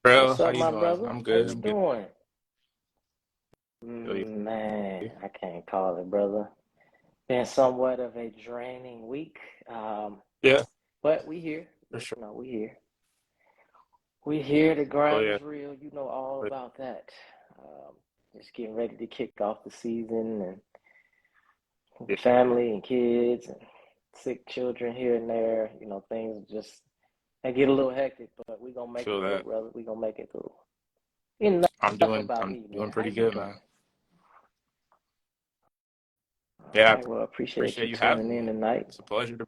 Bro, What's how up, you my doing? brother? I'm How good. you I'm good. doing? Feel you. Man, I can't call it, brother. Been somewhat of a draining week, um, Yeah, but we here. for sure. We here. We here. The Oh grind yeah. is real. You know all But about that. Just getting ready to kick off the season, and yeah, family and kids and sick children here and there. Things just they get a little hectic, but we gonna make feel it through, that. brother. We gonna make it through. Enough about I'm me, doing man. How pretty you good, doing? man. All Yeah, I right. Well, I appreciate appreciate you you tuning having in me. tonight. It's a pleasure to.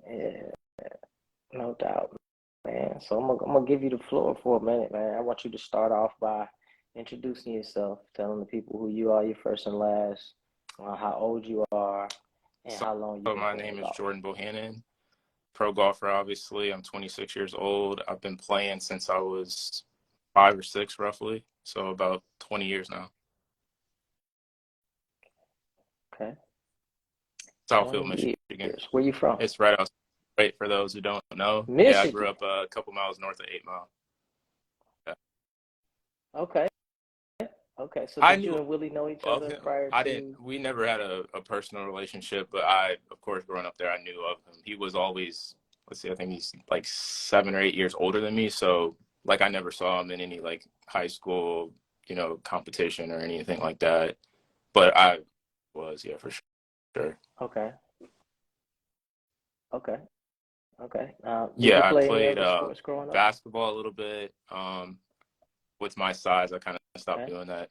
Yeah, no doubt, man. So I'm gonna give you the floor for a minute, man. I want you to start off by introducing yourself, telling the people who you are, your first and last, how old you are, and So, how long you've so been my playing name is golf. Jordan Bohannon, pro golfer. Obviously, I'm 26 years old. I've been playing since I was 5 or 6, roughly. So about 20 years now. Okay, Southfield, 20 Michigan. years. Where you from? It's right outside. Right for those who don't know. Yeah, I grew Michigan. up a couple miles north of 8 Mile. Yeah. Okay, okay. So I did you knew and Willie know each of other him. prior I didn't. to? We never had a personal relationship, but I, of course, growing up there, I knew of him. He was always, let's see, I think he's like 7 or 8 years older than me. So, like, I never saw him in any like high school, competition or anything like that. But I was, yeah, for sure. Okay, okay, okay. Did you Yeah, I play any played other sports growing up? basketball a little bit. With my size, I kind of stopped Okay. doing that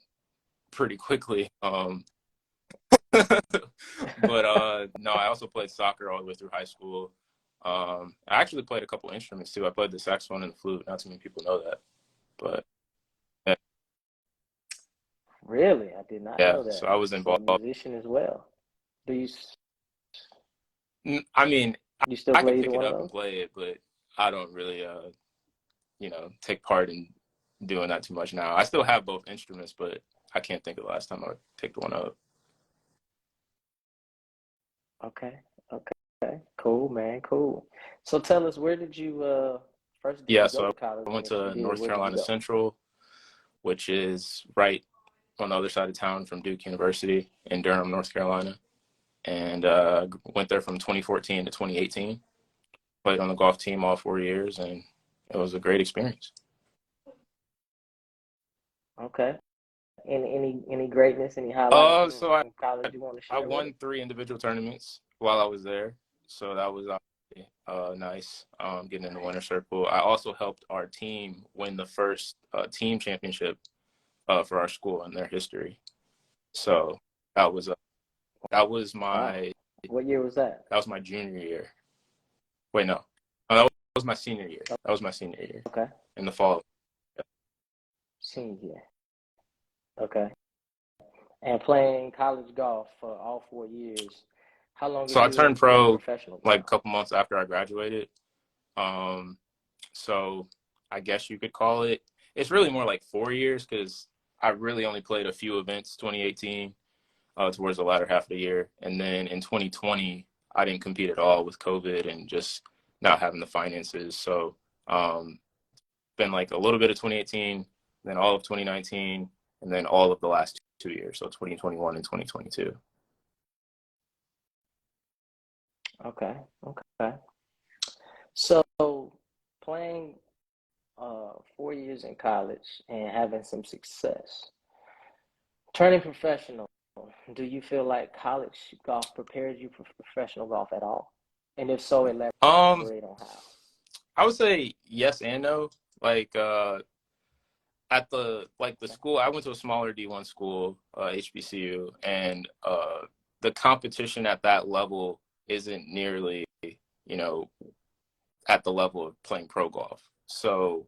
pretty quickly. But no, I also played soccer all the way through high school. I actually played a couple instruments too. I played the saxophone and the flute. Not too many people know that, but yeah, Really, I did not yeah. know So that. I was So a involved. musician as well. Do you I mean, you still I can play either pick it one of up and those? play it, but I don't really, take part in doing that too much now. I still have both instruments, but I can't think of the last time I picked one up. Okay, okay, cool, man, cool. So tell us, where did you first did Yeah, you go so to college, I and went if you to did, North where did you Carolina go? Central, which is right on the other side of town from Duke University in Durham, North Carolina. And went there from 2014 to 2018. Played on the golf team all 4 years, and it was a great experience. Okay. Any greatness, any highlights So I from college you want to I share with us? won 3 individual tournaments while I was there, so that was nice. Getting in the winner circle. I also helped our team win the first team championship for our school in their history. So that was uh, that was Wow. my What year was that? that was my junior year. Wait, no, that was my senior year. That was my senior year Okay. in the fall. Senior year. Okay. And playing college golf for all 4 years. How long So have I you turned been in pro professional like a golf? couple months after I graduated. Um, so I guess you could call it. It's really more like 4 years because I really only played a few events 2018 towards the latter half of the year. And then in 2020, I didn't compete at all with COVID and just not having the finances. So um, been like a little bit of 2018, then all of 2019, and then all of the last 2 years. So 2021 and 2022. Okay. Okay. So playing 4 years in college and having some success, turning professional, do you feel like college golf prepared you for professional golf at all? And if so, Um, elaborate on how. I would say yes and no. Like at the Okay. school, I went to a smaller D1 school, HBCU, and the competition at that level isn't nearly, you know, at the level of playing pro golf. So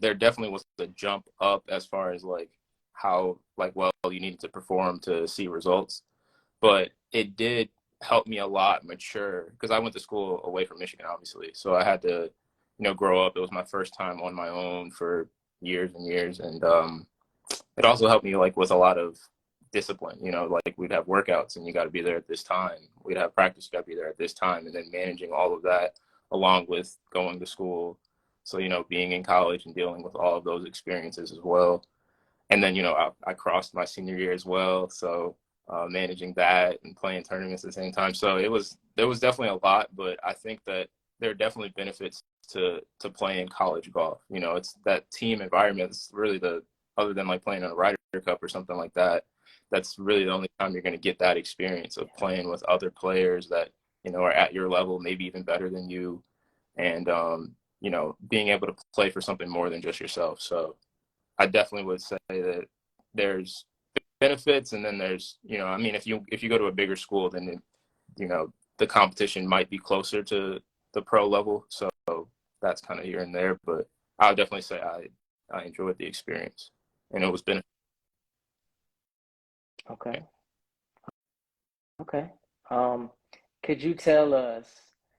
there definitely was a jump up as far as like how like well you needed to perform to see results. But it did help me a lot mature because I went to school away from Michigan, obviously. So I had to, grow up. It was my first time on my own for years and years, and it also helped me like with a lot of discipline. Like we'd have workouts and you got to be there at this time. We'd have practice, you got to be there at this time, and then managing all of that along with going to school. So, being in college and dealing with all of those experiences as well. And then, I crossed my senior year as well. So managing that and playing tournaments at the same time. So there was definitely a lot, but I think that there are definitely benefits to playing college golf. It's that team environment. It's really other than like playing in a Ryder Cup or something like that, that's really the only time you're going to get that experience of playing with other players that, are at your level, maybe even better than you. And, being able to play for something more than just yourself. So I definitely would say that there's benefits, and then there's, if you go to a bigger school, then the competition might be closer to the pro level. So that's kind of here and there, but I would definitely say I enjoyed the experience, and it was beneficial. Okay. Okay. Um, could you tell us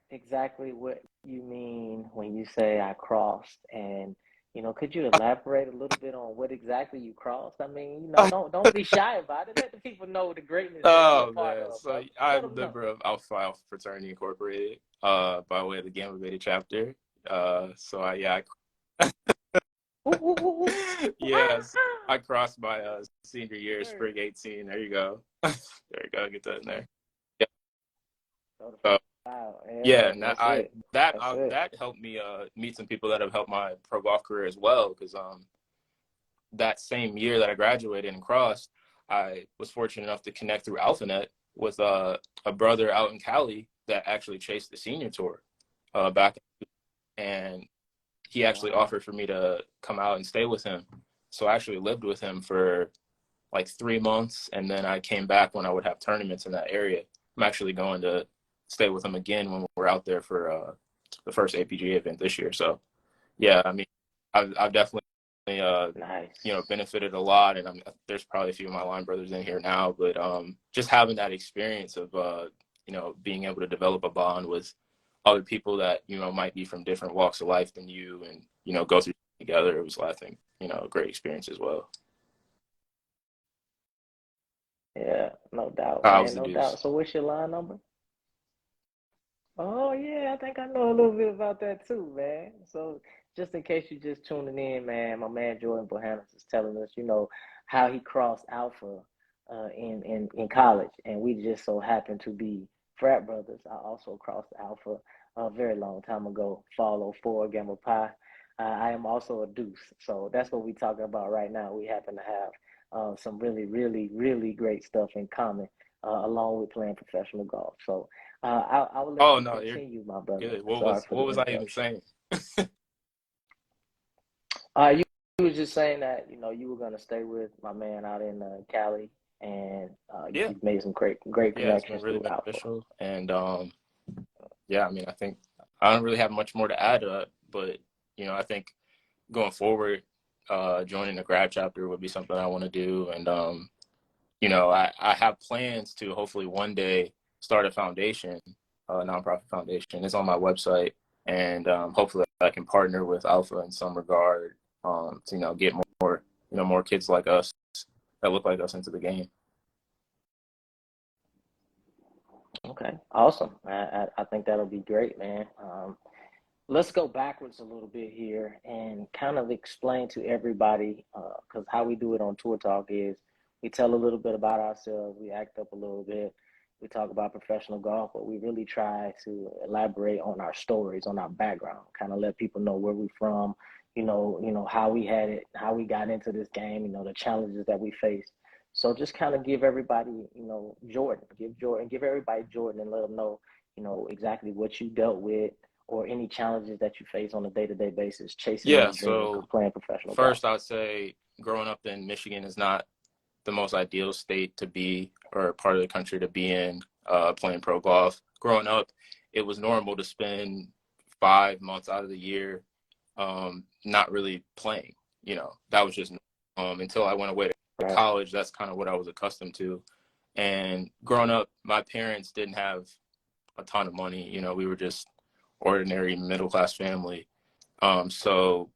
exactly what you mean when you say I crossed? And, could you elaborate a little bit on what exactly you crossed? I mean, don't be shy about it. Let the people know the greatness that you're a Oh part man, of, so bro. Let I'm a them know. member of Alpha Phi Alpha Fraternity Incorporated, by way of the Gamma Beta chapter. So Woo, woo, woo, woo. yes, I crossed my senior year, Word. spring 18. There you go. There you go. Get that in there. Yeah. So, Wow. yeah, Yeah, and that's it. That's it. that helped me meet some people that have helped my pro golf career as well. Because that same year that I graduated and crossed, I was fortunate enough to connect through AlphaNet with a brother out in Cali that actually chased the senior tour back, and he actually Wow. offered for me to come out and stay with him. So I actually lived with him for like 3 months, and then I came back when I would have tournaments in that area. I'm actually going to stay with him again when we're out there for the first APGA event this year. So yeah, I mean, I've definitely Nice. benefited a lot, and there's probably a few of my line brothers in here now, but just having that experience of being able to develop a bond with other people that might be from different walks of life than you, and go through together, it was, I think, a great experience as well. Yeah, no doubt, I was man. the No deuce. doubt. So what's your line number? Oh yeah, I think I know a little bit about that too, man. So just in case you just tuning in, man, my man Jordan Bohannon is telling us, how he crossed Alpha in college, and we just so happened to be frat brothers. I also crossed Alpha a very long time ago, follow 4 Gamma Pi. I am also a deuce, so that's what we're talking about right now. We happen to have some really, really, really great stuff in common, along with playing professional golf. So. I will let Oh you no, you're continue, my brother. good. Sorry for What the was I even interruption. saying? You was just saying that you were gonna stay with my man out in Cali, and Yeah, you've made some great yeah, it's been connections really through Alpha. beneficial, and yeah, I mean, I think I don't really have much more to add to it, but I think going forward, joining the grad chapter would be something I want to do, and I have plans to hopefully one day start a foundation, a nonprofit foundation. It's on my website, and hopefully I can partner with Alpha in some regard, to get more more kids like us that look like us into the game. Okay, awesome. I think that'll be great, man. Let's go backwards a little bit here and kind of explain to everybody, because how we do it on Tour Talk is we tell a little bit about ourselves, we act up a little bit, we talk about professional golf, but we really try to elaborate on our stories, on our background, kind of let people know where we're from, how we had it, how we got into this game, the challenges that we faced. So just kind of give everybody, give everybody Jordan and let them know, exactly what you dealt with or any challenges that you face on a day-to-day basis chasing Yeah. that dream of So playing professional golf. first, I'd say growing up in Michigan is not the most ideal state to be, or part of the country to be in, playing pro golf. Growing up, it was normal to spend 5 months out of the year not really playing. That was just until I went away to Right. college. That's kind of what I was accustomed to. And growing up, my parents didn't have a ton of money. We were just ordinary middle class family. So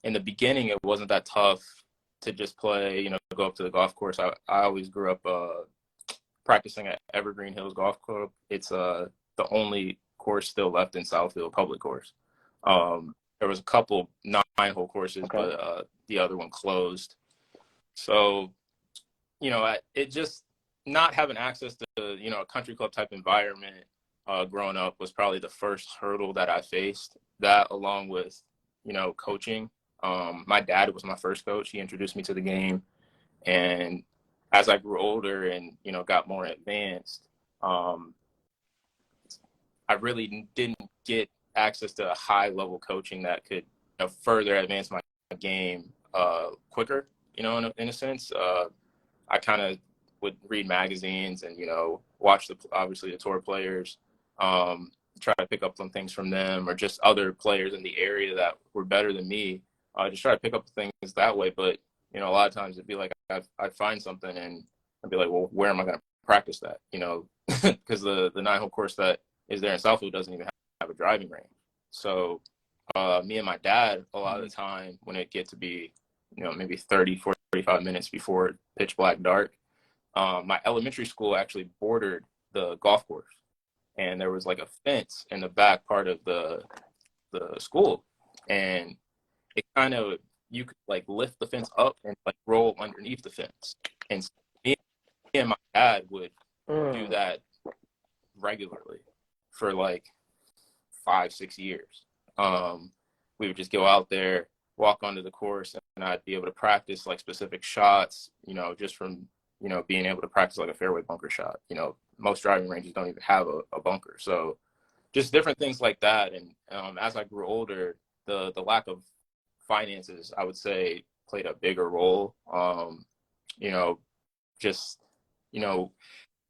in the beginning, it wasn't that tough to just play, go up to the golf course. I always grew up practicing at Evergreen Hills Golf Club. It's the only course still left in Southfield, public course. There was a couple 9-hole courses, Okay. but the other one closed. So, it just not having access to, a country club type environment growing up was probably the first hurdle that I faced. That along with, coaching. My dad was my first coach. He introduced me to the game. And as I grew older and, got more advanced, um, I really didn't get access to a high level coaching that could further advance my game quicker, in a sense. I kind of would read magazines and, watch obviously the tour players, try to pick up some things from them or just other players in the area that were better than me. Just try to pick up things that way. But, a lot of times it'd be like I'd find something and I'd be like, well, where am I going to practice that? Because the 9-hole course that is there in Southfield doesn't even have a driving range. So me and my dad, a lot of the time when it get to be, maybe 30, 45 minutes before pitch black dark, my elementary school actually bordered the golf course. And there was like a fence in the back part of the school. And it kind of, you could like lift the fence up and like roll underneath the fence. And so me and my dad would do that regularly for like 5-6 years. We would just go out there, walk onto the course, and I'd be able to practice like specific shots, just from, being able to practice like a fairway bunker shot. Most driving ranges don't even have a bunker. So just different things like that. And as I grew older, the lack of finances, I would say, played a bigger role. Just,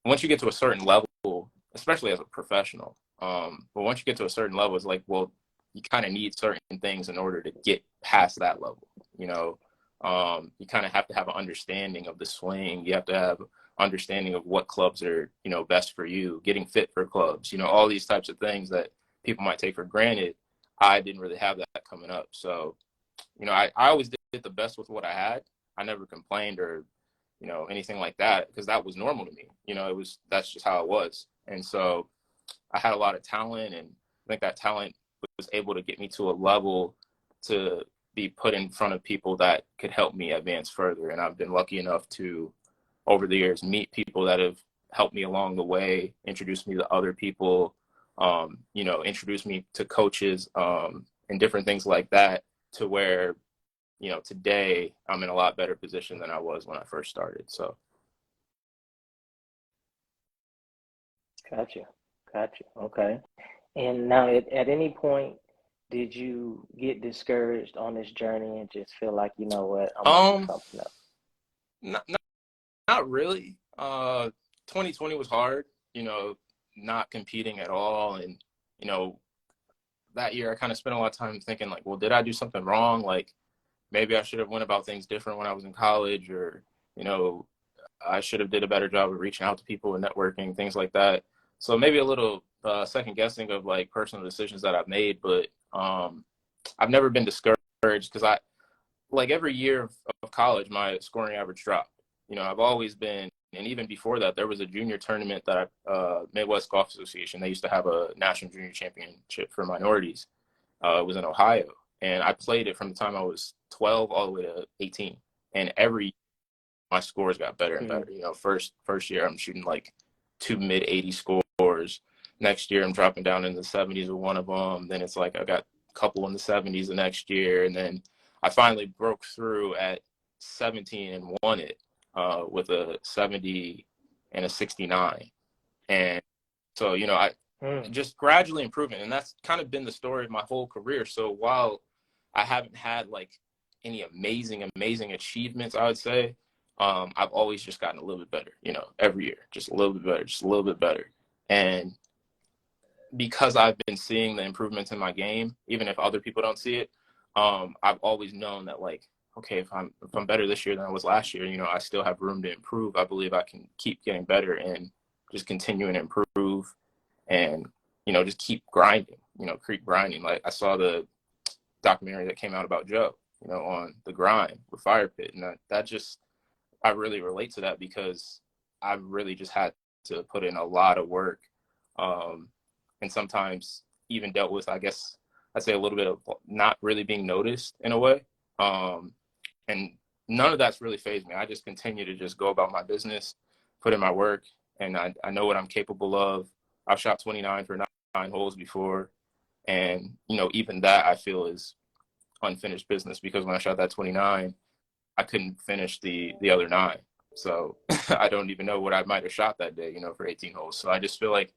once you get to a certain level, especially as a professional, but once you get to a certain level, it's like, well, you kind of need certain things in order to get past that level. You kind of have to have an understanding of the swing. You have to have understanding of what clubs are, best for you, getting fit for clubs, all these types of things that people might take for granted. I didn't really have that coming up. So, I always did the best with what I had. I never complained or, anything like that because that was normal to me. That's just how it was. And so I had a lot of talent, and I think that talent was able to get me to a level to be put in front of people that could help me advance further. And I've been lucky enough to, over the years, meet people that have helped me along the way, introduce me to other people, introduce me to coaches, and different things like that, to where, today I'm in a lot better position than I was when I first started. So. Gotcha. Gotcha. Okay. And now, at any point, did you get discouraged on this journey and just feel like, you know what, I'm gonna do Um, something else? not really. 2020 was hard, not competing at all. And, that year I kind of spent a lot of time thinking like, well, did I do something wrong? Like maybe I should have went about things different when I was in college, or, I should have did a better job of reaching out to people and networking, things like that. So maybe a little second guessing of like personal decisions that I've made, but I've never been discouraged because like every year of college, my scoring average dropped. I've always been, and even before that, there was a junior tournament that Midwest Golf Association, they used to have a national junior championship for minorities. It was in Ohio, and I played it from the time I was 12 all the way to 18. And every my scores got better and better. First year I'm shooting like two mid-80 scores. Next year I'm dropping down in the 70s with one of them. Then it's like I got a couple in the 70s the next year, and then I finally broke through at 17 and won it with a 70 and a 69. And so, I just gradually improving. And that's kind of been the story of my whole career. So while I haven't had like any amazing achievements, I would say, I've always just gotten a little bit better, every year, just a little bit better, just a little bit better. And because I've been seeing the improvements in my game, even if other people don't see it, I've always known that like, okay, if I'm better this year than I was last year, I still have room to improve. I believe I can keep getting better and just continuing to improve and, just keep grinding, keep grinding. Like I saw the documentary that came out about Joe, on the grind with Fire Pit. And that just, I really relate to that because I've really just had to put in a lot of work. And sometimes even dealt with, I guess, I'd say a little bit of not really being noticed in a way. And none of that's really fazed me. I just continue to just go about my business, put in my work, and I know what I'm capable of. I've shot 29 for nine holes before, and even that I feel is unfinished business, because when I shot that 29, I couldn't finish the other nine. So I don't even know what I might have shot that day, for 18 holes. So I just feel like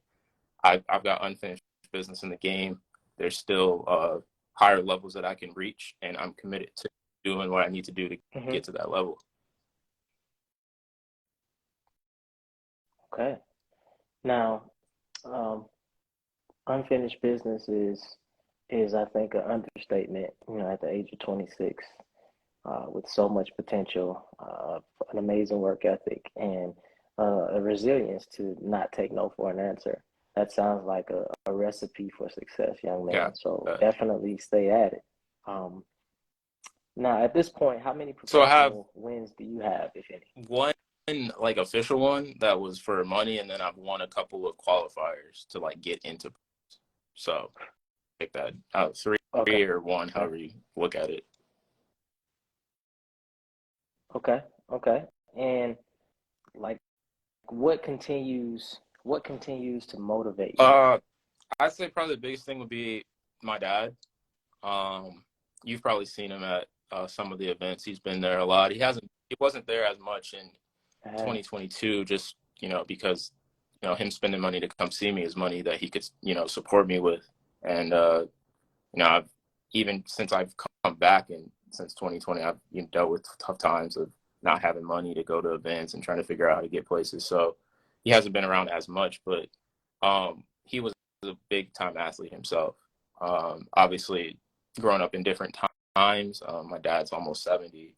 I've got unfinished business in the game. There's still higher levels that I can reach, and I'm committed to doing what I need to do to get to that level. Okay. Now, unfinished business is I think an understatement. At the age of 26, with so much potential, an amazing work ethic, and a resilience to not take no for an answer. That sounds like a recipe for success, young man. Yeah. So definitely stay at it. Now, at this point, how many So I have professional wins do you have, if any? one like official one that was for money, and then I've won a couple of qualifiers to like get into. So like that three Okay. or one, however you look at it. Okay. Okay. And like, what continues to motivate you? I'd say probably the biggest thing would be my dad. You've probably seen him at some of the events. He's been there a lot. He wasn't there as much in 2022, just because him spending money to come see me is money that he could support me with. And I've even since I've come back, and since 2020, I've dealt with tough times of not having money to go to events and trying to figure out how to get places. So he hasn't been around as much, but he was a big time athlete himself. Obviously, growing up in different times. My dad's almost 70,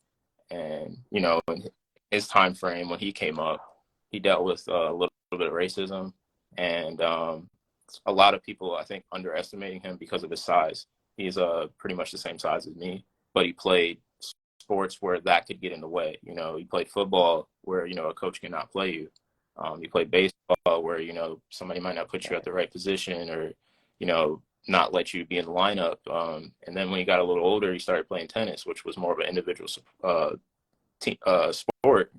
and in his time frame when he came up, he dealt with a little bit of racism, and a lot of people, I think, underestimating him because of his size. He's pretty much the same size as me, but he played sports where that could get in the way. He played football where a coach cannot play you. He played baseball where somebody might not put you at the right position, or not let you be in the lineup. And then when he got a little older, he started playing tennis, which was more of an individual sport.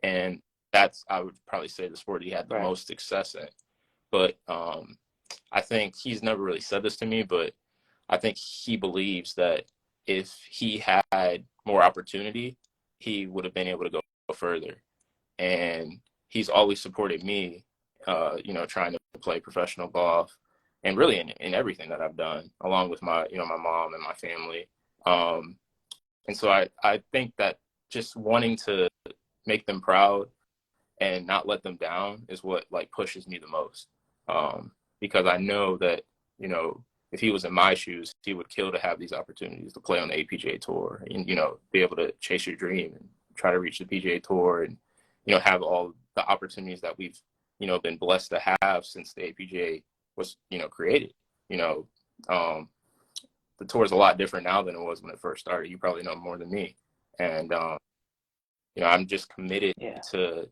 And that's, I would probably say, the sport he had the most success in. But I think he's never really said this to me, but I think he believes that if he had more opportunity, he would have been able to go further. And he's always supported me, trying to play professional golf, and really in everything that I've done, along with my mom and my family. And so I think that just wanting to make them proud and not let them down is what like pushes me the most. Because I know that, if he was in my shoes, he would kill to have these opportunities to play on the APGA tour and, be able to chase your dream and try to reach the PGA tour and, have all the opportunities that we've, been blessed to have since the APGA was, created. The tour is a lot different now than it was when it first started. You probably know more than me. And, I'm just committed to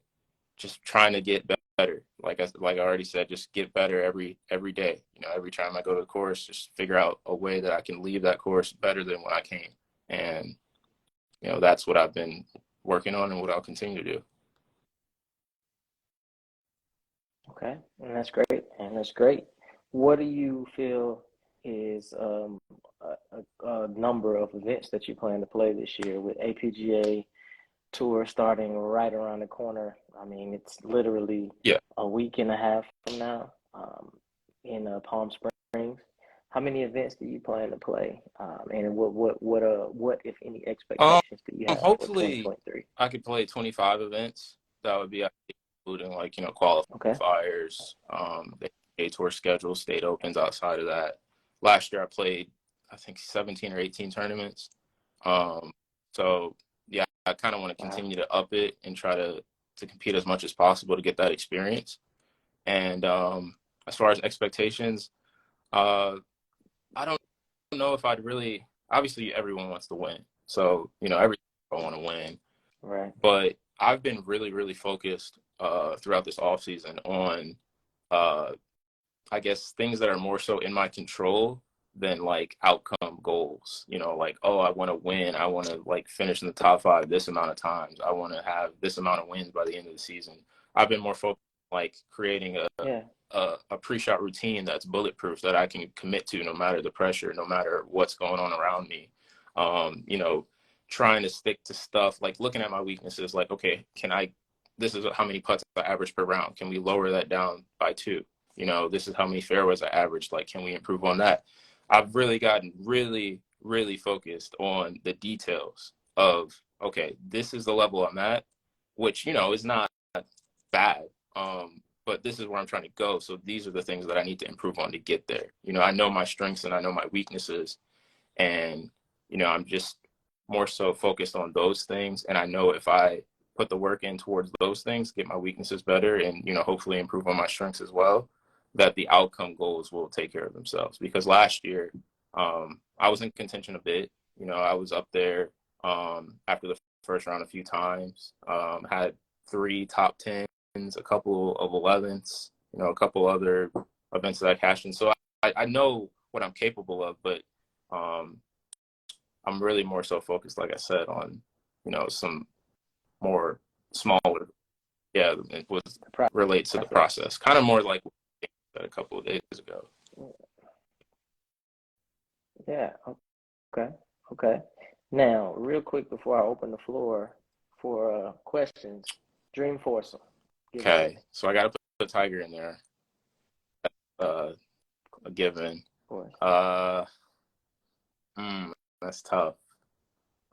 just trying to get better. Like I already said, just get better every day. Every time I go to the course, just figure out a way that I can leave that course better than when I came. And, that's what I've been working on and what I'll continue to do. Okay, and that's great. And that's great. What do you feel is a number of events that you plan to play this year with APGA tour starting right around the corner? I mean, it's literally a week and a half from now, in Palm Springs. How many events do you plan to play? And what if any expectations do you have for Hopefully 2023? I could play 25 events. That would be including like, qualifiers, the A tour schedule, state opens outside of that. Last year I played, I think, 17 or 18 tournaments. So yeah, I kind of want to continue to up it and try to compete as much as possible to get that experience. And as far as expectations, I don't know if I'd really, obviously everyone wants to win. So, every I want to win. Right. But I've been really, really focused throughout this off season on, I guess, things that are more so in my control than like outcome goals. You know, like, oh, I want to win. I want to like finish in the top 5 this amount of times. I want to have this amount of wins by the end of the season. I've been more focused on like creating Yeah. a pre-shot routine that's bulletproof that I can commit to no matter the pressure, no matter what's going on around me. You know, trying to stick to stuff like looking at my weaknesses, like, okay, this is how many putts I average per round. Can we lower that down by 2? You know, this is how many fairways I average. Like, can we improve on that? I've really gotten really focused on the details of, okay, this is the level I'm at, which, you know, is not bad. But this is where I'm trying to go. So these are the things that I need to improve on to get there. You know, I know my strengths and I know my weaknesses, and, you know, I'm just more so focused on those things. And I know if I put the work in towards those things, get my weaknesses better, and, you know, hopefully improve on my strengths as well, that the outcome goals will take care of themselves. Because last year, I was in contention a bit. You know, I was up there after the first round a few times, had 3 top 10s, a couple of 11s, you know, a couple other events that I cashed in. So I know what I'm capable of, but I'm really more so focused, like I said, on, you know, some more smaller, yeah, it was relates to the process, kind of more like a couple of days ago. Yeah. Okay. Now, real quick before I open the floor for questions, Dream Foursome. Okay, so I got to put Tiger in there. A given. That's tough.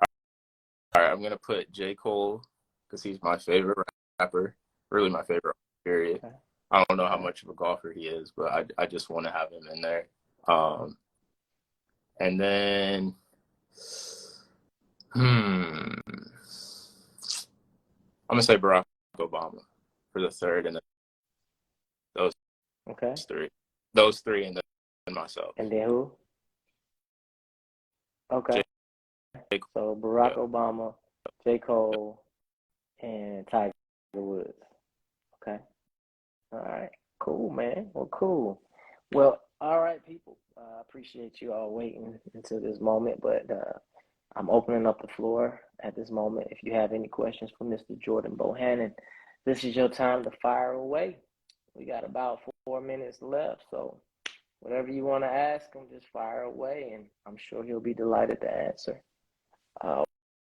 All right, I'm gonna put J. Cole because he's my favorite rapper, really my favorite, period. Okay. I don't know how much of a golfer he is, but I just want to have him in there. And then, I'm gonna say Barack Obama for the third, and then those three, and then myself. And then who? Okay. So Barack Obama, J. Cole, and Tiger Woods. Okay. All right. Cool, man. Well, cool. Well, all right, people. I appreciate you all waiting until this moment, but I'm opening up the floor at this moment. If you have any questions for Mr. Jordan Bohannon, this is your time to fire away. We got about 4 minutes left, so whatever you want to ask him, just fire away, and I'm sure he'll be delighted to answer.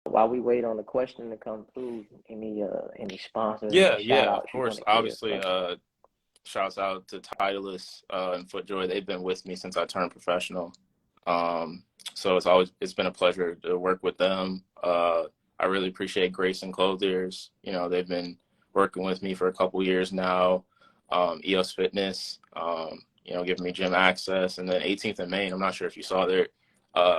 While we wait on the question to come through, any sponsors? Yeah, of course. Obviously, shouts out to Titleist and FootJoy. They've been with me since I turned professional. So it's been a pleasure to work with them. I really appreciate Grayson Clothiers. You know, they've been working with me for a couple years now. EOS Fitness, you know, giving me gym access, and then 18th and Main. I'm not sure if you saw their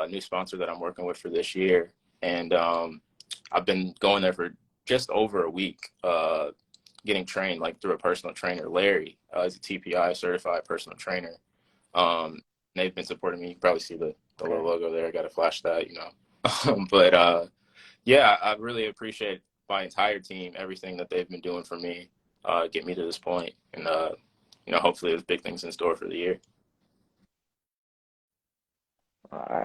new sponsor that I'm working with for this year. And I've been going there for just over a week, getting trained like through a personal trainer. Larry is a TPI certified personal trainer. They've been supporting me. You can probably see the little logo there. I got to flash that, you know. But yeah, I really appreciate my entire team, everything that they've been doing for me, get me to this point. And, you know, hopefully there's big things in store for the year. All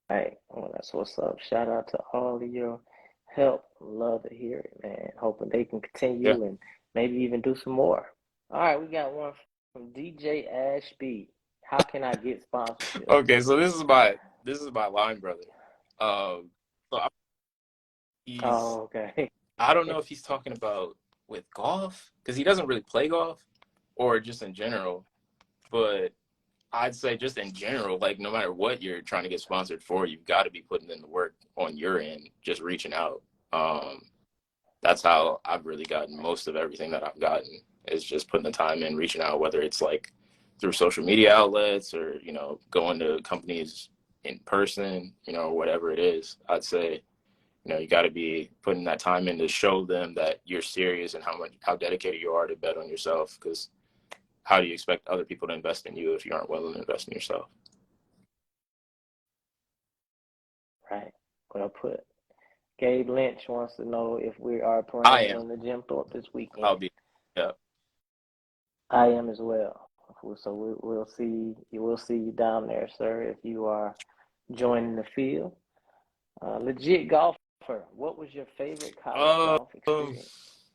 right. Well, that's what's up. Shout out to all of your help. Love to hear it, man. Hoping they can continue and maybe even do some more. All right, we got one from DJ Ashby. How can I get sponsorship? Okay, so this is my line brother. Okay. I don't know if he's talking about with golf, because he doesn't really play golf, or just in general. But I'd say just in general, like no matter what you're trying to get sponsored for, you've got to be putting in the work on your end, just reaching out. That's how I've really gotten most of everything that I've gotten, is just putting the time in, reaching out, whether it's like through social media outlets or, you know, going to companies in person, you know, whatever it is. I'd say, you know, you got to be putting that time in to show them that you're serious and how dedicated you are to bet on yourself. Because how do you expect other people to invest in you if you aren't willing to invest in yourself? Right. Well put. Gabe Lynch wants to know if we are playing on the Jim Thorpe this weekend. I'll be. Yeah. I am as well. So we'll see. We'll see you down there, sir, if you are joining the field. Legit golfer. What was your favorite college Um, golf experience?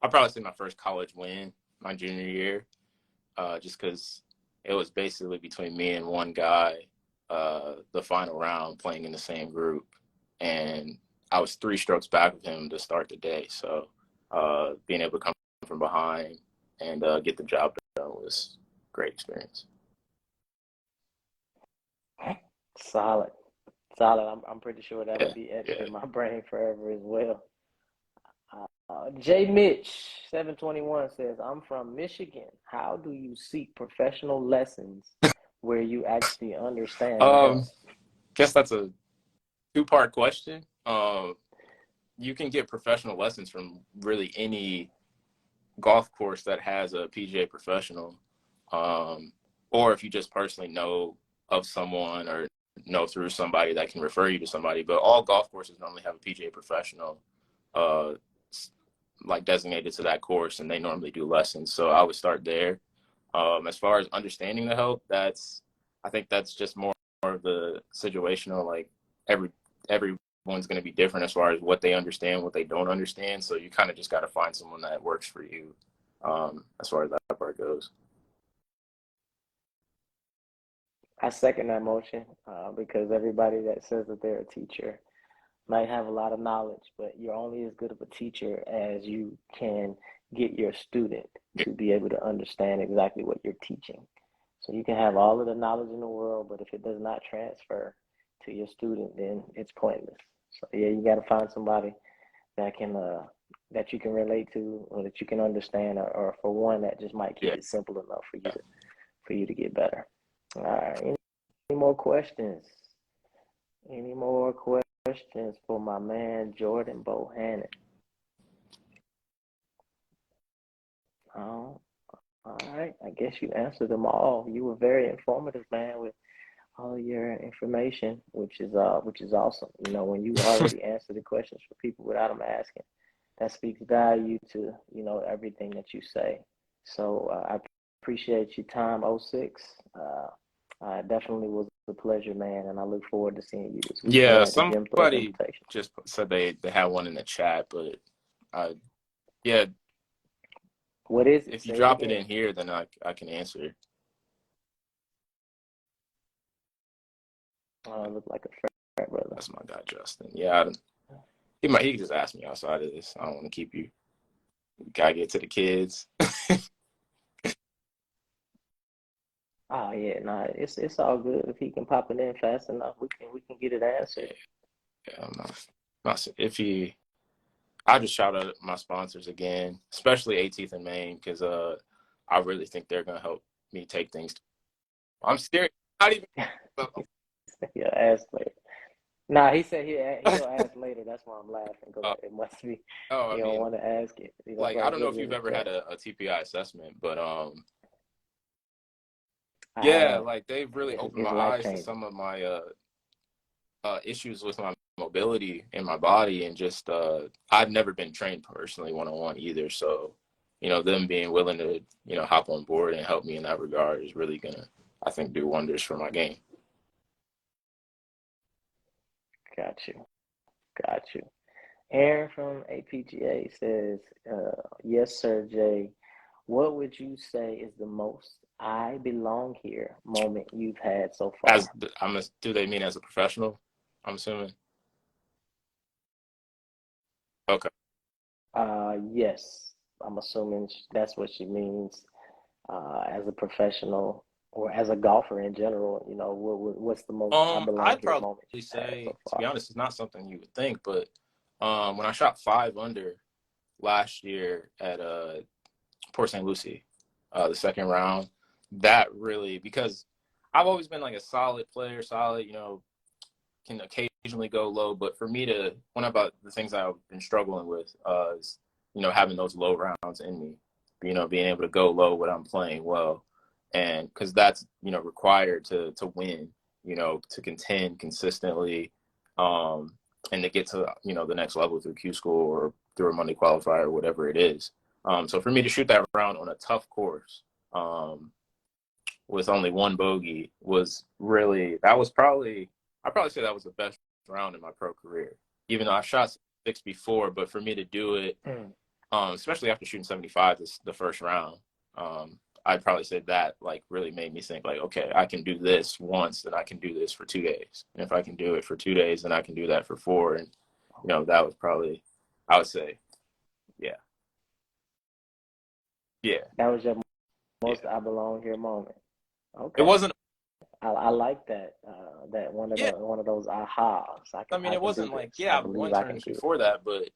I'll probably say my first college win, my junior year, just because it was basically between me and one guy, the final round playing in the same group. And I was 3 strokes back of him to start the day. So being able to come from behind and get the job done was a great experience. Solid, solid. I'm pretty sure that'll Yeah, be etched yeah. in my brain forever as well. J. Mitch 721 says, "I'm from Michigan. How do you seek professional lessons where you actually understand the help?" Guess that's a 2-part question. You can get professional lessons from really any golf course that has a PGA professional, or if you just personally know of someone or know through somebody that can refer you to somebody. But all golf courses normally have a PGA professional, uh, like designated to that course, and they normally do lessons. So I would start there. As far as understanding the help, I think that's just more of the situational. Like everyone's going to be different as far as what they understand, what they don't understand. So you kind of just got to find someone that works for you, as far as that part goes. I second that motion because everybody that says that they're a teacher might have a lot of knowledge, but you're only as good of a teacher as you can get your student to be able to understand exactly what you're teaching. So you can have all of the knowledge in the world, but if it does not transfer to your student, then it's pointless. So yeah, you got to find somebody that can that you can relate to or that you can understand, or for one that just might keep Yeah. it simple enough for you to get better. All right. Any more questions? Any more questions for my man Jordan Bohannon? Oh, all right. I guess you answered them all. You were very informative, man, with all your information, which is awesome. You know, when you already answer the questions for people without them asking, that speaks value to, you know, everything that you say. So I appreciate your time, '06. Definitely was a pleasure, man, and I look forward to seeing you this Yeah, weekend at the Gym Threat somebody Invitation. just said they had one in the chat, but yeah, What is it? if you Say it drop it again. in here, then I can answer. Look like a frat brother. That's my guy, Justin. Yeah, he can just ask me outside of this. I don't want to keep you. Gotta get to the kids. Oh yeah, nah, it's all good. If he can pop it in fast enough, we can get it answered. Yeah, I'm not if he. I just shout out my sponsors again, especially 18th and Main, because I really think they're gonna help me take things. I'm serious. Not even. He'll ask later. Nah, he said he'll ask later. That's why I'm laughing because uh, it must be oh, I he don't mean, want to ask it. That's like why I he don't know put if it in you've the ever had chat. a TPI assessment, but I yeah, have. like they've really opened my It's life eyes to changing. some of my issues with my mobility in my body, and just I've never been trained personally one-on-one either. So, them being willing to hop on board and help me in that regard is really gonna, I think, do wonders for my game. Got you. Got you. Aaron from APGA says, "Yes, sir, Jay. What would you say is the most 'I belong here' moment you've had so far?" Do they mean as a professional? I'm assuming. Okay. Yes, I'm assuming that's what she means. As a professional or as a golfer in general, you know, what's the most "I belong I'd here" probably moment you've had say, so to be far? honest, it's not something you would think, but when I shot 5 under last year at Port St. Lucie, the second round, that really, because I've always been like a solid player, solid, can occasionally go low, but for me to, one about the things I've been struggling with is, having those low rounds in me, being able to go low when I'm playing well. And because that's, required to win, to contend consistently, and to get to, the next level through Q school or through a Monday qualifier or whatever it is. So for me to shoot that round on a tough course, with only one bogey was really, that was probably, I'd probably say that was the best round in my pro career. Even though I shot 6 before, but for me to do it, especially after shooting 75 the first round, I'd probably say that like really made me think like, okay, I can do this once, then I can do this for 2 days. And if I can do it for 2 days, then I can do that for 4. And, that was probably, I would say, yeah. Yeah. That was your most Yeah. I belong here moment. It Okay. wasn't, I like that. That yeah. one of those ahas. I mean, I it can do wasn't like, this. yeah, I I've believe won I can tournaments do before that, but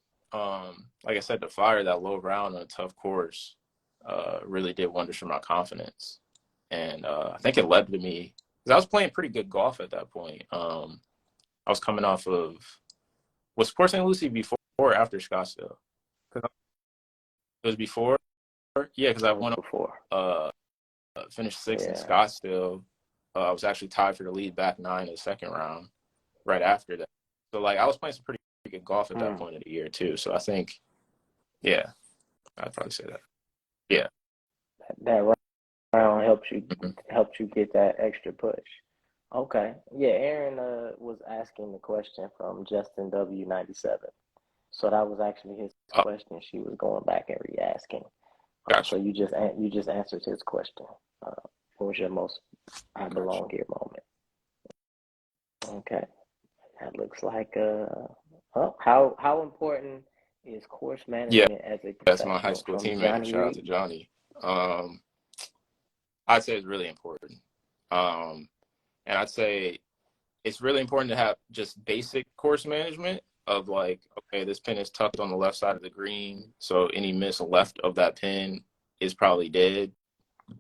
like I said, to fire that low round on a tough course really did wonders for my confidence. And I think it led to me, because I was playing pretty good golf at that point. I was coming off of, was Port St. Lucie before or after Scottsdale? 'Cause it was before, yeah, because I it. won, Before. finished sixth in Yeah. Scottsdale. I was actually tied for the lead back 9 in the second round right after that. So like I was playing some pretty good golf at that point of the year too. So I think, yeah, I'd probably say that. Yeah. That round Mm-hmm. helped you get that extra push. Okay. Yeah, Aaron was asking the question from Justin W97. So that was actually his Oh, question. She was going back and re-asking. So gotcha. you just answered his question. What was your most I Gotcha. belong here moment? Okay. That looks like how important is course Yeah, management as a that's my high professional school from teammate. Johnny Shout out to Reed? Johnny. Um, I'd say it's really important. Um, and I'd say it's really important to have just basic course management of like, okay, this pin is tucked on the left side of the green, so any miss left of that pin is probably dead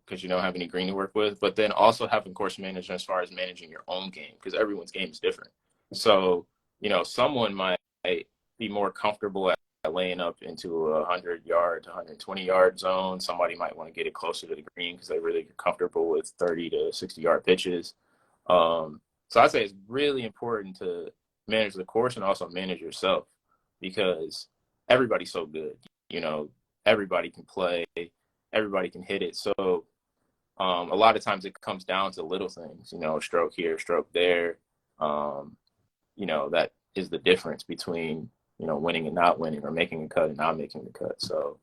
because you don't have any green to work with. But then also having course management as far as managing your own game, because everyone's game is different. So, someone might be more comfortable at laying up into a 100-yard to 120-yard zone. Somebody might want to get it closer to the green because they're really comfortable with 30 to 60-yard pitches. So I'd say it's really important to manage the course and also manage yourself because everybody's so good. You know, everybody can play, everybody can hit it. So a lot of times it comes down to little things, stroke here, stroke there. Um, that is the difference between, winning and not winning or making a cut and not making the cut. So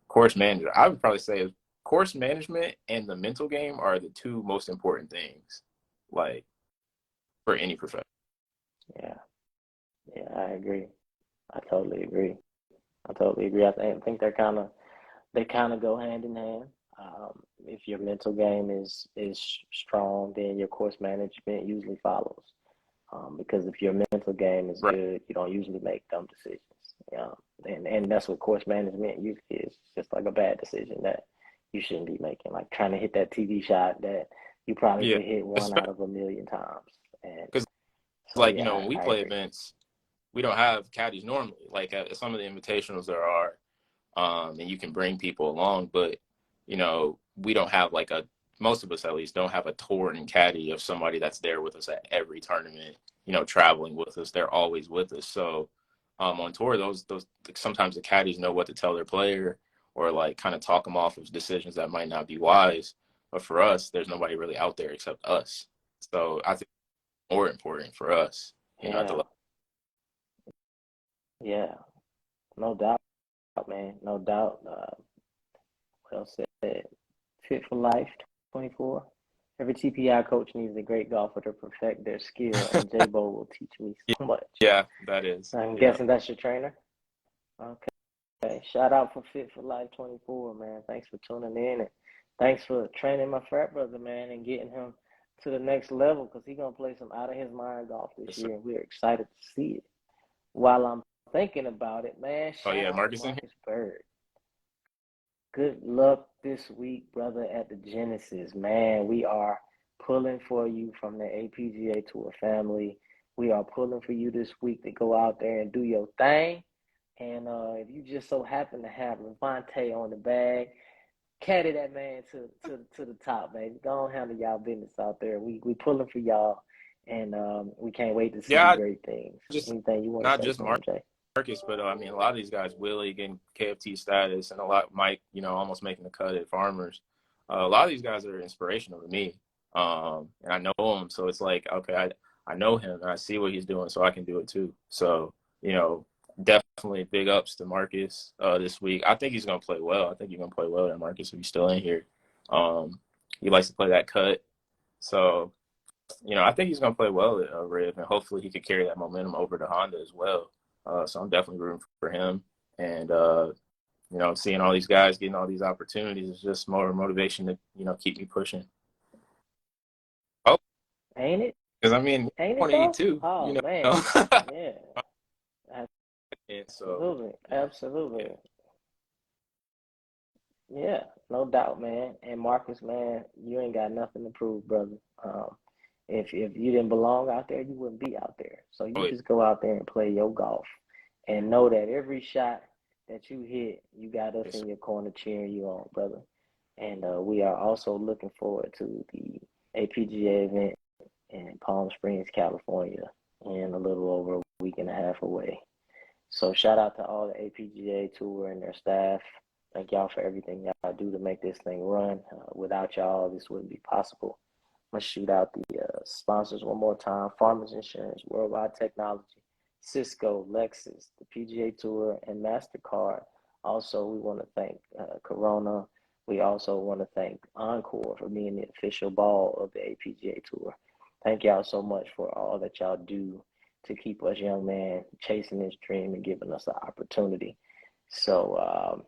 course manager, I would probably say course management and the mental game are the two most important things, like for any profession. Yeah, yeah, I agree. I totally agree. I totally agree. I think they kind of go hand in hand. If your mental game is strong, then your course management usually follows. Because if your mental game is Right. good, you don't usually make dumb decisions. Yeah, and that's what course management usually is. It's just like a bad decision that you shouldn't be making, like trying to hit that TV shot that you probably Yeah. could hit one Especially out of a million times. And because, so like, yeah, when we I play agree. events, we don't have caddies normally. Like at some of the invitationals there are, and you can bring people along, but we don't have like most of us at least don't have a touring caddy of somebody that's there with us at every tournament, traveling with us. They're always with us. So on tour, those sometimes the caddies know what to tell their player or like kind of talk them off of decisions that might not be wise. But for us, there's nobody really out there except us. So I think it's more important for us, at the Yeah, level. yeah, no doubt, man, no doubt. Well said. Fit for life, 24. Every TPI coach needs a great golfer to perfect their skill, and J-Bo will teach me so much. Yeah, that is. I'm Yeah. guessing that's your trainer? Okay. Shout out for Fit for Life 24, man. Thanks for tuning in, and thanks for training my frat brother, man, and getting him to the next level because he's going to play some out of his mind golf this Yes, sir. year, and we're excited to see it. While I'm thinking about it, man, Oh shout yeah, out to Marcus in here. Marcus Bird. Good luck this week, brother, at the Genesis. Man, we are pulling for you from the APGA Tour family. We are pulling for you this week to go out there and do your thing. And if you just so happen to have Levante on the bag, caddy that man to the top, baby. Go on, handle y'all business out there. We pulling for y'all, and we can't wait to see the Yeah, great things. just Anything you want to not say just to him, Jay? Marcus, but I mean a lot of these guys, Willie getting KFT status, and a lot Mike, almost making the cut at Farmers. A lot of these guys are inspirational to me, and I know them, so it's like, okay, I know him and I see what he's doing, so I can do it too. So, you know, definitely big ups to Marcus this week. I think he's gonna play well. I think he's gonna play well at Marcus if he's still in here. He likes to play that cut, so you know, I think he's gonna play well at Riv, and hopefully he could carry that momentum over to Honda as well. So I'm definitely rooting for him, and you know, seeing all these guys getting all these opportunities is just more motivation to, you know, keep me pushing. Oh, Ain't it? because I mean, Ain't it though? 22, you Oh man, know. yeah, And so, absolutely, yeah, absolutely. yeah, Yeah, no doubt, man. And Marcus, man, you ain't got nothing to prove, brother. If you didn't belong out there, you wouldn't be out there. So you oh, just go out there and play your golf, and know that every shot that you hit, you got us yes, in your corner cheering you on, brother. And we are also looking forward to the APGA event in Palm Springs, California, in a little over a week and a half away. So shout out to all the APGA tour and their staff. Thank y'all for everything y'all do to make this thing run. Without y'all, this wouldn't be possible. I'm gonna shoot out the sponsors one more time: Farmers Insurance, Worldwide Technology, Cisco, Lexus, the PGA Tour, and Mastercard. Also, we want to thank Corona. We also want to thank Encore for being the official ball of the APGA Tour. Thank y'all so much for all that y'all do to keep us young men chasing this dream and giving us the opportunity. So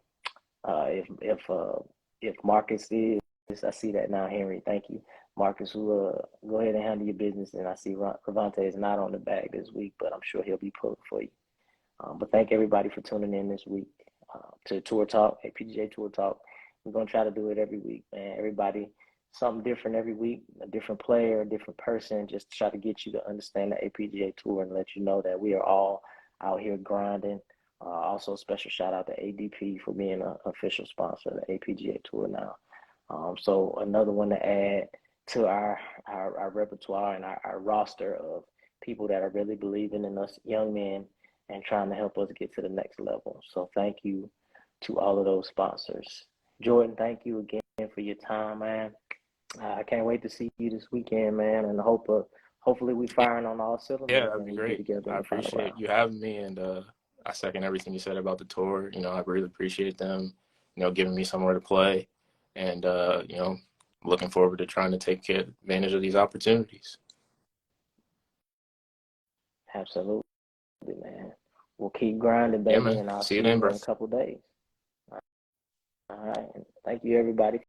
if Marcus is, I see that now, Henry. Thank you, Marcus. Will go ahead and handle your business. And I see Ravante is not on the bag this week, but I'm sure he'll be pulling for you. But thank everybody for tuning in this week to Tour Talk, APGA Tour Talk. We're gonna try to do it every week, man. Everybody, something different every week, a different player, a different person. Just try to get you to understand the APGA Tour and let you know that we are all out here grinding. Also, special shout out to ADP for being an official sponsor of the APGA Tour now. So another one to add to our repertoire and our roster of people that are really believing in us young men and trying to help us get to the next level. So thank you to all of those sponsors. Jordan, thank you again for your time, man. I can't wait to see you this weekend, man, and hopefully we yeah, firing on all yeah, cylinders that'd when be we get great. together in I the final appreciate round. you having me, and I second everything you said about the tour. You know, I really appreciate them, you know, giving me somewhere to play, and you know, looking forward to trying to take advantage of these opportunities. Absolutely, man. We'll keep grinding, Yeah, baby, man. and I'll See you see then, you bro. in a couple days. All right. And thank you, everybody,